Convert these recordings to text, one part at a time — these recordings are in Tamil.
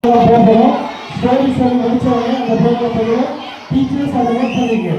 போகிறோம். ஸ்டோரி சொல்லி முடிச்சவங்க அந்த போகிற போய் டீச்சர்ஸ் அதை நோட் பண்ணிங்க.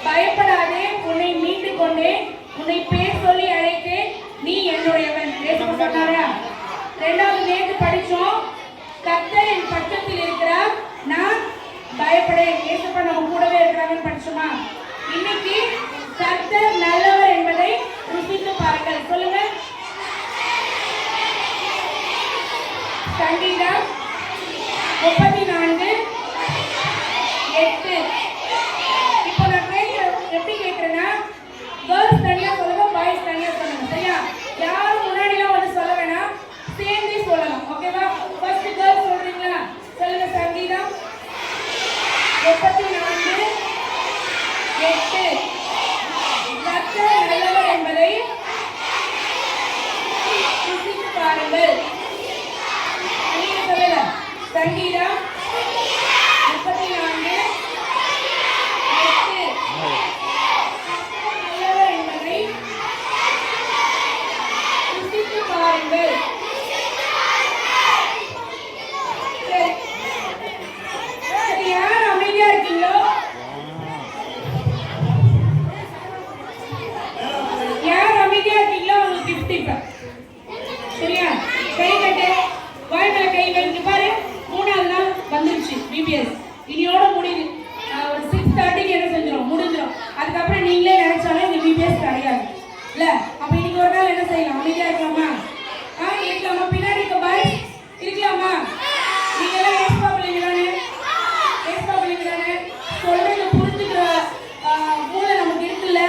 பயப்படாதே, உன்னை மீண்டு கொண்டேன், உன்னை பேர் சொல்லி அழைத்தேன், நீ என்னுடையவன். சொன்னாரா? இரண்டாவது நேற்று படிச்சோம், கர்த்தர் என் பக்கத்தில் இருக்கிறார், நான் பயப்படேன். ஏசப்பா நம்ம கூடவே இருக்கிறாங்கன்னு படிச்சோமா? இன்னைக்கு கர்த்தர் நல்லவர் என்பதை ருசித்து பாருங்கள். சொல்லுங்க. சங்கீதம் 34:8. இப்போ நான் எப்படி கேட்கிறேன்னா, கேர்ள்ஸ் தனியா சொல்லுங்க, பாய்ஸ் தனியா சொல்லுங்க. சரியா? யாரும் முன்னாடிலாம் வந்து சொல்ல வேணாம், சேர்ந்தே சொல்லலாம். ஓகேவா? ஃபர்ஸ்ட் கேர்ள்ஸ் சொல்றீங்களா? சொல்லுங்க. சங்கீதம் 34:8. கர்த்தர் நல்லவர் என்பதை ருசித்து பாருங்கள். நீங்க சொல்லுங்க. சங்கீதம் 34:8. நல்லவர் என்பதை ருசித்து பாருங்கள். யார் அமைதியா இருக்கீங்களோ, யார் அமைதியா இருக்கீங்களோ உங்களுக்கு கிஃப்ட். இப்ப சரியா? கை கட்டு, வாய் மேல கை வைங்க. பாரு, 3ஆவது நாள் வந்துருச்சு பிபிஎஸ். இனியோட முடியுது. ஒரு 6:30 என்ன செஞ்சிடும், முடிஞ்சிடும். அதுக்கப்புறம் நீங்களே நினைச்சாலும் இந்த பிபிஎஸ் கிடையாது இல்ல. அப்ப இன்னைக்கு ஒரு நாள் என்ன செய்யலாம்? அமைதியா இருக்கலாமா? இருக்கலாமா? பின்னாடி இருக்க பாய் இருக்கலாமா? நீங்க எல்லாம் ஏசப்பா பிள்ளைங்களானே, ஏசப்பா பிள்ளைங்களானே, சொல்றது புரிஞ்சுக்கிற மூளை நமக்கு இருக்குல்ல.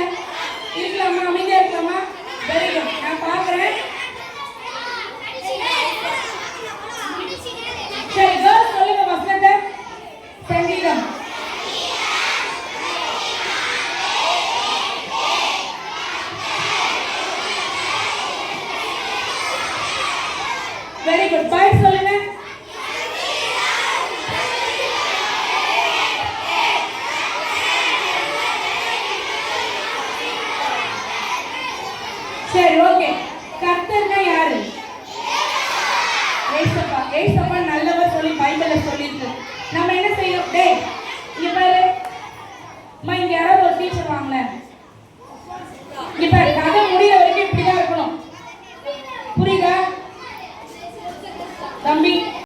இருக்கலாமா? அமைதியா இருக்கலாமா? Very good. நான் பாக்குறேன். சரி, கேர்ள்ஸ் சொல்லுங்க வசனத்தை. சங்கீதம் வெரி குட். பாய் சொல்லுங்க. சரி, ஓகே. கர்த்தர்னா யாரு? ஏசப்பா. ஏசப்பா நல்லவர் சொல்லி பைபிள்ல சொல்லிருக்கு. நம்ம என்ன செய்யணும்? டேய் இங்க பாரு, இங்க யாராவது ஒரு டீச்சர் வாங்கல. இங்க பாரு,